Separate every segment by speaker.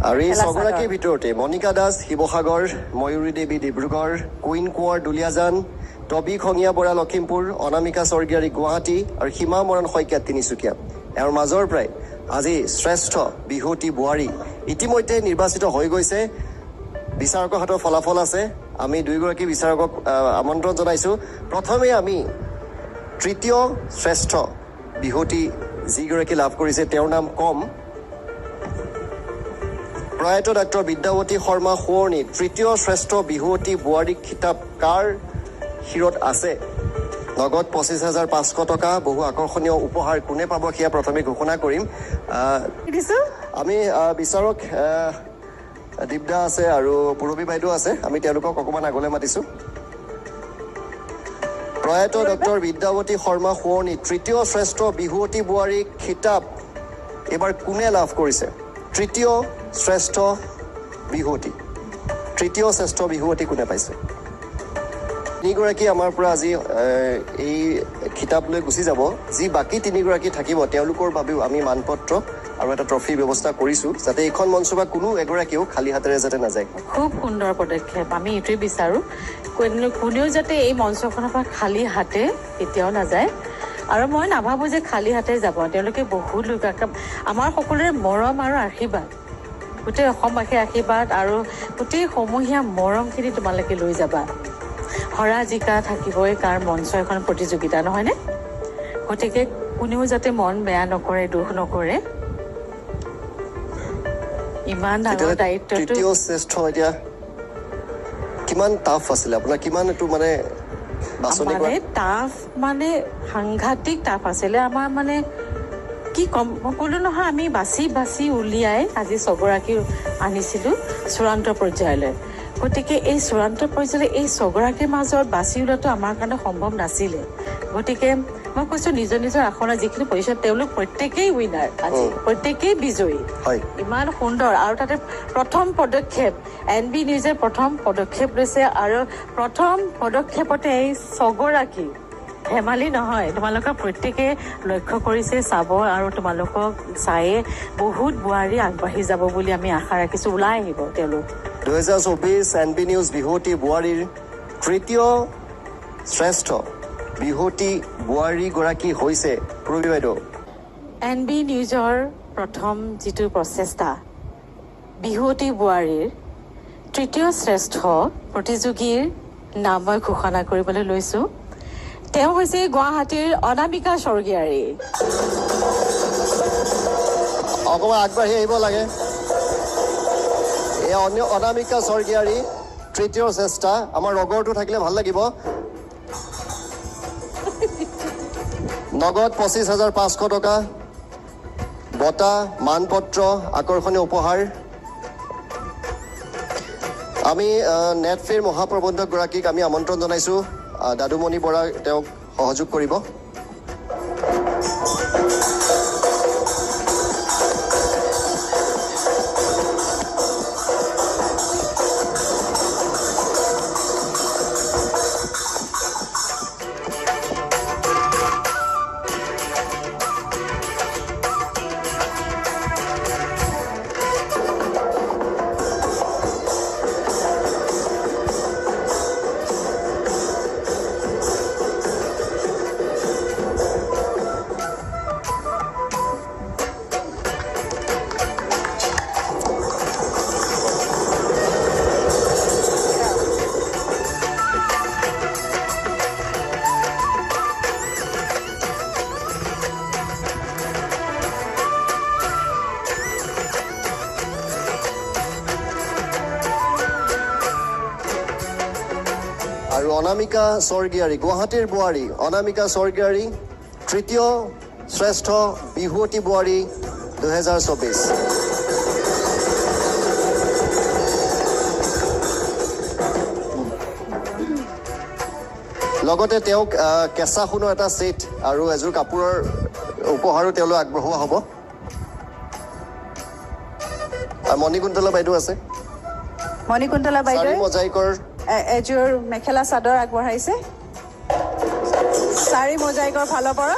Speaker 1: আৰু এই ছগৰাকীৰ ভিতৰতে মণিকা দাস শিৱসাগৰ, ময়ূৰী দেৱী ডিব্ৰুগড়, কুইন কোঁৱৰ দুলীয়াজান, টবি খঙীয়া বৰা লখিমপুৰ, অনামিকা স্বৰ্গীয়াৰী গুৱাহাটী আৰু সীমা মৰাণ শইকীয়া তিনিচুকীয়া। এওঁৰ মাজৰ পৰাই আজি শ্ৰেষ্ঠ বিহুৱতী বোৱাৰী ইতিমধ্যে নিৰ্বাচিত হৈ গৈছে। বিচাৰকৰ হাতৰ ফলাফল আছে। আমি দুয়োগৰাকী বিচাৰকক আমন্ত্ৰণ জনাইছোঁ। প্ৰথমে আমি তৃতীয় শ্ৰেষ্ঠ বিহুৱতী যিগৰাকী লাভ কৰিছে তেওঁৰ নাম কম। প্ৰয়াত ডাক্তৰ বিদ্যাৱতী শৰ্মা সোঁৱৰণী তৃতীয় শ্ৰেষ্ঠ বিহুৱতী বোৱাৰী খিতাপ কাৰ শিৰত আছে? নগদ 25,500 টকা, বহু আকৰ্ষণীয় উপহাৰ কোনে পাব সেয়া প্ৰথমে ঘোষণা কৰিম। আমি বিচাৰক দীপদা আছে আৰু পূৰবী বাইদেউ আছে, আমি তেওঁলোকক অকণমান আগলৈ মাতিছোঁ। প্ৰয়াত ডক্টৰ বিদ্যাৱতী শৰ্মা সোঁৱৰণী তৃতীয় শ্ৰেষ্ঠ বিহুৱতী বোৱাৰী খিতাপ এইবাৰ কোনে লাভ কৰিছে? তৃতীয় শ্ৰেষ্ঠ বিহুৱতী কোনে পাইছে? তিনিগৰাকী আমাৰ পৰা আজি এই খিতাপ লৈ গুচি যাব। যি বাকী তিনিগৰাকী থাকিব তেওঁলোকৰ বাবেও আমি মানপত্ৰ আৰু এটা ট্ৰফিৰ ব্যৱস্থা কৰিছোঁ, যাতে এইখন মঞ্চ বা কোনো এগৰাকীও খালী হাতেৰে যাতে নাযায়।
Speaker 2: খুব সুন্দৰ পদক্ষেপ। আমি এইটোৱে বিচাৰোঁ কোনেও যাতে এই মঞ্চখনৰ পৰা খালী হাতে কেতিয়াও নাযায়। আৰু মই নাভাবোঁ যে খালী হাতে যাব। তেওঁলোকে বহুত লোক আমাৰ সকলোৰে মৰম আৰু আশীৰ্বাদ, গোটেই অসমবাসীৰ আশীৰ্বাদ আৰু গোটেই সমূহীয়া মৰমখিনি তোমালোকে লৈ যাবা। হৰা জিকা থাকিবই, কাৰ মঞ্চ এখন প্ৰতিযোগিতা নহয়নে? গতিকে কোনেও যাতে মন বেয়া নকৰে, দুখ নকৰে। ইমান ডাঙৰ দায়িত্বটো
Speaker 1: তৃতীয় শ্ৰেষ্ঠ এতিয়া কিমান টাফ আছিলে আপোনাৰ? কিমান এইটো মানে
Speaker 2: টাফ মানে সাংঘাতিক টাফ আছিলে আমাৰ। মানে কি ক'ম, মই ক'লো নহয়, আমি বাছি বাছি উলিয়াই আজি ছগৰাকী আনিছিলোঁ চূড়ান্ত পৰ্যায়লৈ। গতিকে এই চূড়ান্ত পৰ্যায়লৈ এই ছগৰাকীৰ মাজত বাছি ওলোৱাটো আমাৰ কাৰণে সম্ভৱ নাছিলে। গতিকে মই কৈছোঁ নিজৰ নিজৰ আসনৰ যিখিনি পজিশ্যন তেওঁলোক প্ৰত্যেকেই উইনাৰ, আজি প্ৰত্যেকেই বিজয়ী। ইমান সুন্দৰ। আৰু তাতে প্ৰথম পদক্ষেপ NB নিউজে প্ৰথম পদক্ষেপ লৈছে আৰু প্ৰথম পদক্ষেপতে এই ছগৰাকী ধেমালি নহয়। তোমালোকক প্ৰত্যেকে লক্ষ্য কৰিছে, চাব আৰু তোমালোকক চায়ে বহুত বোৱাৰী আগবাঢ়ি যাব বুলি আমি আশা ৰাখিছোঁ। ওলাই আহিব তেওঁলোক।
Speaker 1: 2024 NB নিউজ বিহুৱতী বোৱাৰীৰ তৃতীয় শ্ৰেষ্ঠ বিহুৱতী বোৱাৰীগৰাকী হৈছে পূৰবী বাইদেউ।
Speaker 2: NB নিউজৰ প্ৰথম যিটো প্ৰচেষ্টা, বিহুৱতী বোৱাৰীৰ তৃতীয় শ্ৰেষ্ঠ প্ৰতিযোগীৰ নাম মই ঘোষণা কৰিবলৈ লৈছোঁ। তেওঁ হৈছে গুৱাহাটীৰ অনামিকা স্বৰ্গীয়াৰী।
Speaker 1: অকণমান আগবাঢ়ি আহিব লাগে। এই অনামিকা স্বৰ্গীয়াৰী তৃতীয় শ্ৰেষ্ঠা। আমাৰ ৰগৰটো থাকিলে ভাল লাগিব। নগদ 25,500 টকা, বঁটা, মানপত্ৰ, আকৰ্ষণীয় উপহাৰ। আমি নেটফেৰ মহাপ্ৰবন্ধকগৰাকীক আমি আমন্ত্ৰণ জনাইছোঁ। দাদুমণি বৰা তেওঁক সহযোগ কৰিব। আৰু অনামিকা স্বৰ্গীয়াৰী, গুৱাহাটীৰ বোৱাৰী অনামিকা স্বৰ্গীয়াৰী তৃতীয় শ্ৰেষ্ঠ বিহুৱতী বোৱাৰী 2024। লগতে তেওঁক কেঁচা সোণৰ এটা ছেট আৰু এযোৰ কাপোৰৰ উপহাৰো তেওঁলৈ আগবঢ়োৱা হ'ব। মণিকুন্তলা বাইদেউ আছে।
Speaker 3: মণিকুন্তলা বাইদেউ
Speaker 1: মজাইকৰ
Speaker 3: এযোৰ মেখেলা চাদৰ আগবঢ়াইছে চাৰি মজাইকৰ ফালৰ পৰা।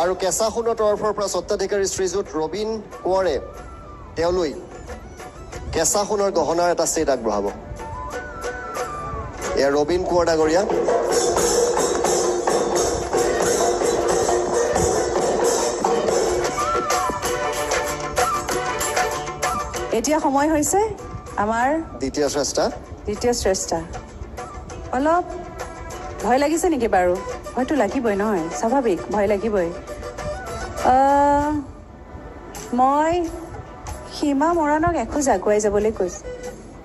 Speaker 1: আৰু কেঁচা সোণৰ তৰফৰ পৰা স্বত্বাধিকাৰী শ্ৰীযুত ৰবীন কোঁৱৰে তেওঁলৈ কেঁচা সোণৰ গহনাৰ এটা ছেট আগবঢ়াব। এয়া ৰবীন কোঁৱৰ ডাঙৰীয়া।
Speaker 3: এতিয়া সময় হৈছে আমাৰ
Speaker 1: দ্বিতীয় শ্ৰেষ্ঠা।
Speaker 3: দ্বিতীয় শ্ৰেষ্ঠা। অলপ ভয় লাগিছে নেকি বাৰু? হয়তো লাগিবই নহয়, স্বাভাৱিক, ভয় লাগিবই। মই সীমা মৰাণক এখোজ আগুৱাই যাবলৈ কৈছোঁ।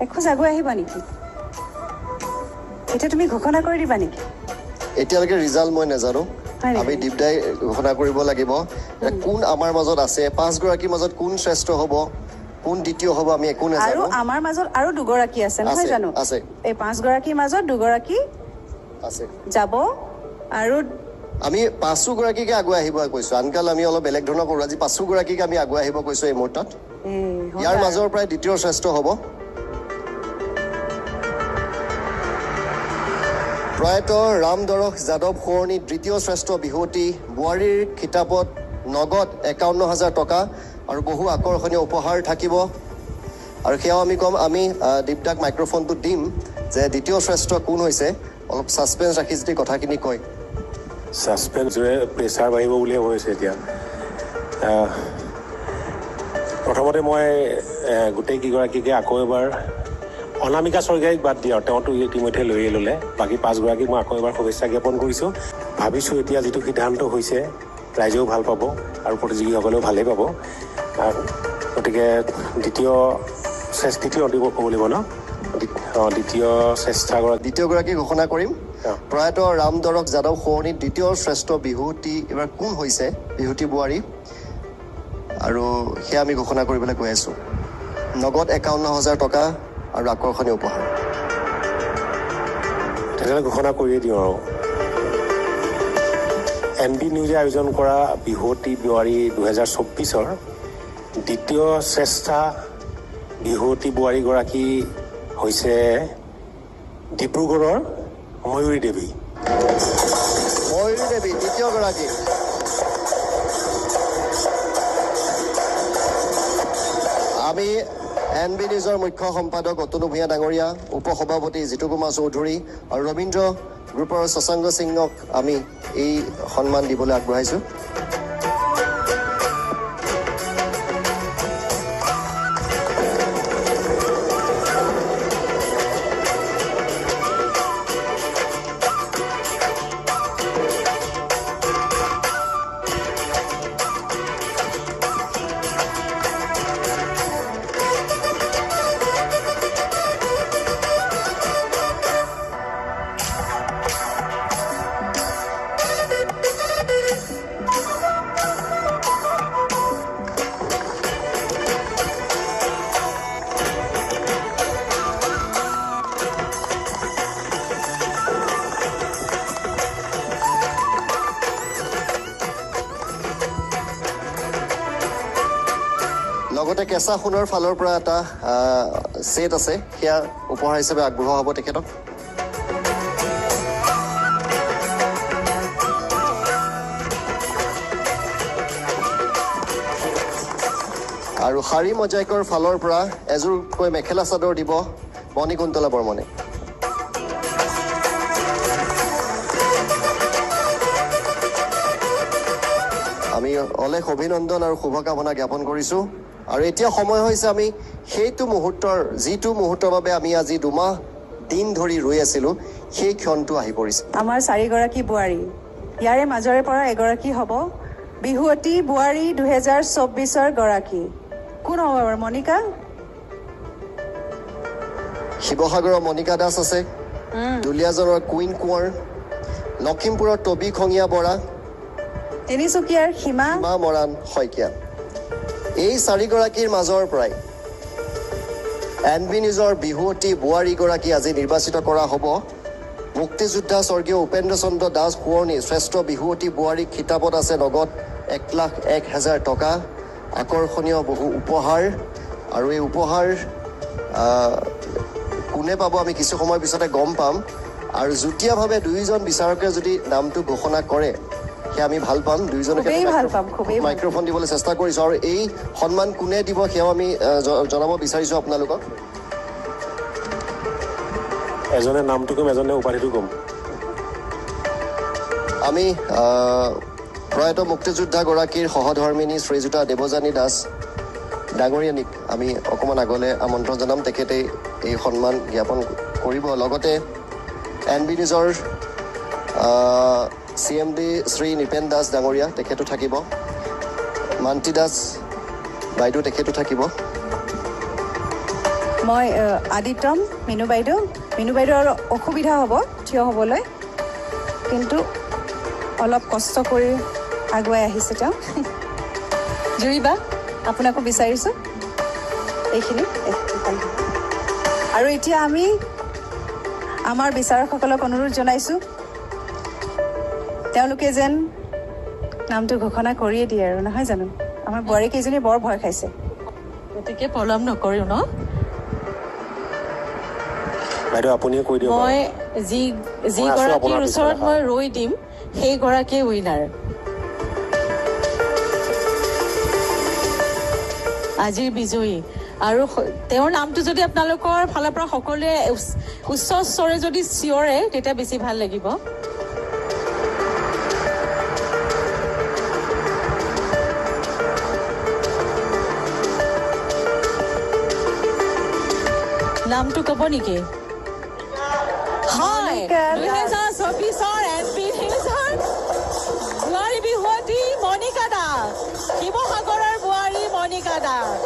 Speaker 3: এখোজ আগুৱাই আহিবা নেকি? এতিয়া তুমি ঘোষণা কৰি দিবা নেকি?
Speaker 1: এতিয়ালৈকে ৰিজাল্ট মই নাজানো,
Speaker 3: হয় নেকি?
Speaker 1: আমি দীপদাই ঘোষণা কৰিব লাগিব। কোন আমাৰ মাজত আছে, 5 গৰাকীৰ মাজত কোন শ্ৰেষ্ঠ হ'ব, কোন দ্বিতীয় হ'ব, আমি একো
Speaker 3: আৰু
Speaker 1: নাজানো।
Speaker 3: আমাৰ মাজত আৰু 2 গৰাকী আছে নহয়
Speaker 1: আছে,
Speaker 3: জানো?
Speaker 1: আছে।
Speaker 3: এই 5 গৰাকীৰ মাজত 2 গৰাকী
Speaker 1: আছে।
Speaker 3: যাব আৰু
Speaker 1: আমি 5 গৰাকীকে আগুৱাই আহিব কৈছো। আনকাল আমি অলপ বেলেগ ধৰণৰ কৰোঁ। আজি 5 গৰাকীকে আমি আগুৱাই আহিব কৈছো এই মুহূৰ্তত। ইয়াৰ মাজৰ পৰাই দ্বিতীয় শ্ৰেষ্ঠ হ'ব প্ৰয়াত ৰামদৰশ যাদৱ সোঁৱৰণী দ্বিতীয় শ্ৰেষ্ঠ বিহুৱতী বোৱাৰীৰ খিতাপত নগদ 51,000 টকা আৰু বহু আকৰ্ষণীয় উপহাৰ থাকিব। আৰু সেয়াও আমি ক'ম, আমি দীপদাক মাইক্ৰফোনটো দিম যে দ্বিতীয় শ্ৰেষ্ঠ কোন হৈছে। অলপ ছাছপেঞ্চ ৰাখি যদি কথাখিনি কয়।
Speaker 4: ছাছপেঞ্চৰে প্ৰেছাৰ বাঢ়িব বুলিয়ে হৈছে এতিয়া। প্ৰথমতে মই গোটেইকেইগৰাকীকে আকৌ এবাৰ অনামিকা স্বৰ্গীয়াৰীক বাদ দিয়া, তেওঁতো ইতিমধ্যে লৈয়ে ল'লে। বাকী 5 গৰাকীক মই আকৌ এবাৰ শুভেচ্ছা জ্ঞাপন কৰিছোঁ। ভাবিছোঁ এতিয়া যিটো সিদ্ধান্ত হৈছে ৰাইজেও ভাল পাব আৰু প্ৰতিযোগীসকলেও ভালেই পাব। গতিকে দ্বিতীয় দিব ক'ব লাগিব ন? দ্বিতীয় শ্ৰেষ্ঠাগৰাকী
Speaker 1: দ্বিতীয়গৰাকী ঘোষণা কৰিম। প্ৰয়াত ৰামদৰশ যাদৱ সোঁৱৰণী দ্বিতীয় শ্ৰেষ্ঠ বিহুৱতী এইবাৰ কোন হৈছে, বিহুৱতী বোৱাৰী, আৰু সেয়া আমি ঘোষণা কৰিবলৈ গৈ আছোঁ। নগদ 51,000 টকা আৰু আকৰ্ষণীয় উপহাৰ।
Speaker 4: তেতিয়াহ'লে ঘোষণা কৰিয়ে দিওঁ আৰু NB নিউজে আয়োজন কৰা বিহুৱতী বোৱাৰী 2024ৰ দ্বিতীয় শ্ৰেষ্ঠা বিহুৱতী বোৱাৰীগৰাকী হৈছে ডিব্ৰুগড়ৰ ময়ূৰী দেৱী।
Speaker 1: ময়ূৰী দেৱী দ্বিতীয়গৰাকী। আমি NB নিউজৰ মুখ্য সম্পাদক অতনু ভূঞা ডাঙৰীয়া, উপসভাপতি জিতু কুমাৰ চৌধুৰী আৰু ৰবীন্দ্ৰ গ্ৰুপৰ শশাংক সিঙক আমি এই সন্মান দিবলৈ আগবঢ়াইছোঁ। লগতে কেঁচা সোণৰ ফালৰ পৰা এটা ছেট আছে, সেয়া উপহাৰ হিচাপে আগবঢ়োৱা হ'ব তেখেতক। আৰু শাৰী মজাইকৰ ফালৰ পৰা এযোৰকৈ মেখেলা চাদৰ দিব মণিকুন্তলা বৰ্মনে। আমি অলেখ অভিনন্দন আৰু শুভকামনা জ্ঞাপন কৰিছোঁ। আৰু এতিয়া সময় হৈছে আমি সেইটো মুহূৰ্তৰ, যিটো মুহূৰ্তৰ বাবে আমি আজি 2 মাহ দিন ধৰি ৰৈ আছিলোঁ, সেই ক্ষণটো আহি পৰিছে।
Speaker 3: আমাৰ 4 গৰাকী বোৱাৰী, ইয়াৰে মাজৰে পৰা এগৰাকী হ'ব বিহুৱতী বোৱাৰী 2024ৰ গৰাকী। কোন হ'ব বাৰু? মণিকা?
Speaker 1: শিৱসাগৰৰ মণিকা দাস আছে, দুলীয়াজনৰ কুইন কোঁৱৰ, লখিমপুৰৰ টবি খঙীয়া বৰা,
Speaker 3: তিনিচুকীয়াৰ সীমা
Speaker 1: মৰাণ শইকীয়া। এই 4 গৰাকীৰ মাজৰ পৰাই NB নিউজৰ বিহুৱতী বোৱাৰীগৰাকী আজি নিৰ্বাচিত কৰা হ'ব। মুক্তিযোদ্ধা স্বৰ্গীয় উপেন্দ্ৰ চন্দ্ৰ দাস সোঁৱৰণী শ্ৰেষ্ঠ বিহুৱতী বোৱাৰী খিতাপত আছে নগদ 1,01,000 টকা, আকৰ্ষণীয় বহু উপহাৰ। আৰু এই উপহাৰ কোনে পাব আমি কিছু সময়ৰ পিছতে গম পাম। আৰু যুটীয়াভাৱে 2জন বিচাৰকে যদি নামটো ঘোষণা কৰে সেয়া আমি ভাল পাম দুইজনে
Speaker 3: খুবেই ভাল পাম, খুবেই ভাল পাম।
Speaker 1: মাইক্ৰফোন দিবলৈ চেষ্টা কৰিছোঁ আৰু এই সন্মান কোনে দিব সেয়াও আমি জনাব বিচাৰিছোঁ আপোনালোকক
Speaker 4: এজনে নামটো ক'ম এজনে উপাধিটো ক'ম
Speaker 1: আমি প্ৰয়াত মুক্তিযোদ্ধাগৰাকীৰ সহধৰ্মিনী শ্ৰীযুতা দেৱযানী দাস ডাঙৰীয়ানীক আমি অকণমান আগলৈ আমন্ত্ৰণ জনাম তেখেতে এই সন্মান জ্ঞাপন কৰিব লগতে NB নিউজৰ CMD শ্ৰী নিপেন দাস ডাঙৰীয়া তেখেতো থাকিব মান্তি দাস বাইদেউ তেখেতো থাকিব
Speaker 3: মই আদিত্যম মিনু বাইদেউৰ অসুবিধা হ'ব থিয় হ'বলৈ কিন্তু অলপ কষ্ট কৰি আগুৱাই আহিছে তেওঁ জুৰিবা আপোনাকো বিচাৰিছোঁ এইখিনি আৰু এতিয়া আমি আমাৰ বিচাৰকসকলক অনুৰোধ জনাইছোঁ তেওঁলোকে যেন নামটো ঘোষণা কৰিয়ে দিয়ে আৰু নহয় জানো আমাৰ বোৱাৰীকেইজনী বৰ ভয় খাইছে
Speaker 2: গতিকে পলম নকৰোঁ ন
Speaker 4: বাইদেউ আপুনিয়ে কৈ দিয়ক
Speaker 2: মই যিগৰাকীৰ ওচৰত মই ৰৈ দিম সেইগৰাকীয়ে উইনাৰ আজিৰ বিজয়ী আৰু তেওঁৰ নামটো যদি আপোনালোকৰ ফালৰ পৰা সকলোৱে উচ্চ স্বৰে যদি চিঞৰে তেতিয়া বেছি ভাল লাগিব নামটো ক'ব নেকি হয় 2024 NB নিউজৰ বোৱাৰী বিহুৱতী মণিকা দাস শিৱসাগৰৰ বোৱাৰী মণিকা দাস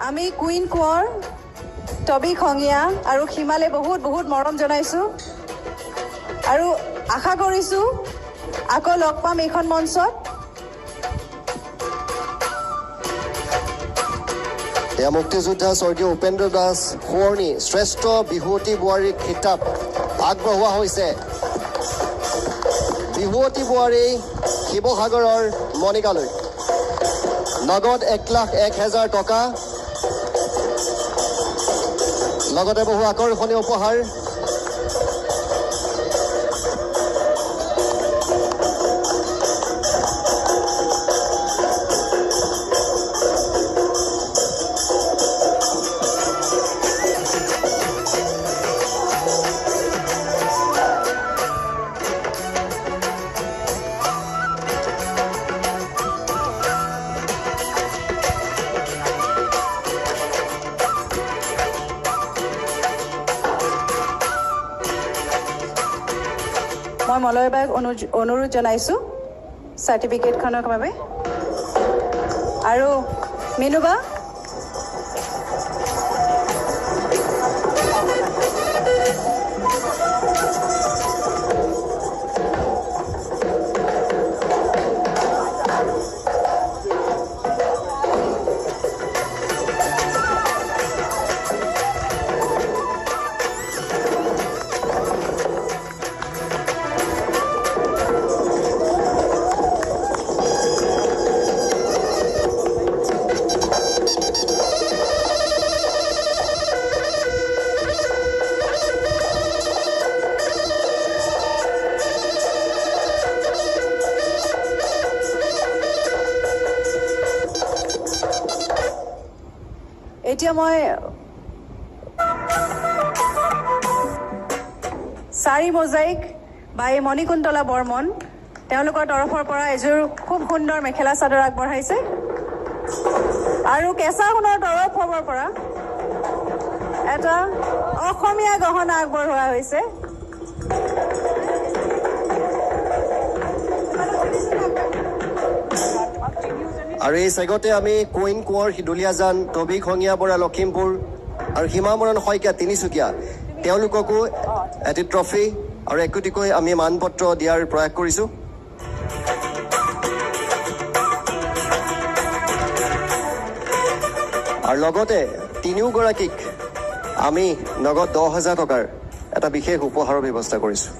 Speaker 3: আমি কুইন কোঁৱৰ টবি খঙীয়া আৰু সীমালে বহুত বহুত মৰম জনাইছোঁ আৰু আশা কৰিছোঁ আকৌ লগ পাম এইখন মঞ্চত
Speaker 1: এয়া মুক্তিযোদ্ধা স্বৰ্গীয় উপেন্দ্ৰ দাস সোঁৱৰণী শ্ৰেষ্ঠ বিহুৱতী বোৱাৰীৰ খিতাপ আগবঢ়োৱা হৈছে বিহুৱতী বোৱাৰী শিৱসাগৰৰ মণিকালৈ নগদ 1,01,000 টকা লগতে বহু আকৰ্ষণীয় উপহাৰ
Speaker 3: মই মলয় বাক অনুৰোধ জনাইছোঁ চাৰ্টিফিকেটখনৰ বাবে আৰু মিনুবা এতিয়া মই চাৰি মোজাইক বাই মণিকুন্তলা বৰ্মন তেওঁলোকৰ তৰফৰ পৰা এযোৰ খুব সুন্দৰ মেখেলা চাদৰ আগবঢ়াইছে আৰু কেঁচা সোণৰ তৰফৰ পৰা এটা অসমীয়া গহনা আগবঢ়োৱা হৈছে
Speaker 1: আৰু এই চেগতে আমি কুইন কোঁৱৰ দুলীয়াজান টবি খঙীয়া বৰা লখিমপুৰ আৰু সীমা মৰণ শইকীয়া তিনিচুকীয়া তেওঁলোককো এটি ট্ৰফি আৰু একোটিকৈ আমি মানপত্ৰ দিয়াৰ প্ৰয়াস কৰিছোঁ আৰু লগতে তিনিওগৰাকীক আমি নগদ 10,000 টকাৰ এটা বিশেষ উপহাৰৰ ব্যৱস্থা কৰিছোঁ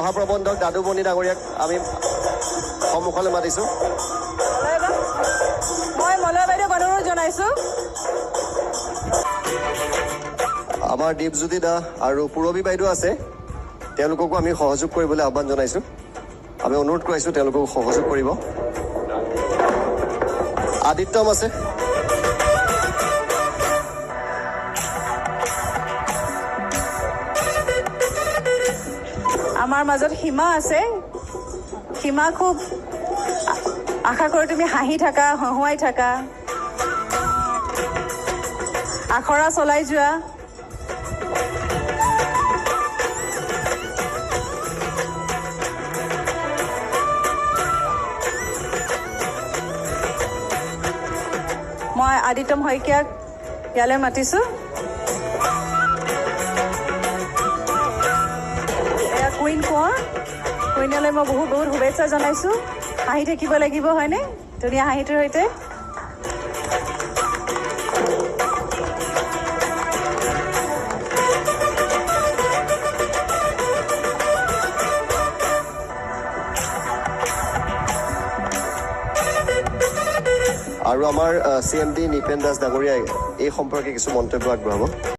Speaker 1: মহাপ্ৰবন্ধক দাদুমণি ডাঙৰীয়াক আমি সন্মুখলৈ মাতিছোঁ।
Speaker 3: মই মলয় বাইদেউক অনুৰোধ জনাইছোঁ।
Speaker 1: আমাৰ দীপজ্যোতি দা আৰু পূৰবী বাইদেউ আছে, তেওঁলোককো আমি সহযোগ কৰিবলৈ আহ্বান জনাইছোঁ। আমি অনুৰোধ কৰিছোঁ তেওঁলোকক সহযোগ কৰিব। আদিত্যম আছে,
Speaker 3: আমাৰ মাজত সীমা আছে। সীমা খুব আশা কৰোঁ তুমি হাঁহি থাকা, হহুৱাই থাকা, আখৰা চলাই যোৱা। মই আদিত্যম শইকীয়াক ইয়ালৈ মাতিছোঁ। এয়া কুইন কোঁৱৰ, কুইনলৈ মই বহুত বহুত শুভেচ্ছা জনাইছোঁ। হাঁহি থাকিব লাগিব হয়নে, ধুনীয়া হাঁহিটোৰ সৈতে।
Speaker 1: আৰু আমাৰ CMD নিপেন দাস ডাঙৰীয়াই এই সম্পৰ্কে কিছু মন্তব্য আগবঢ়াব।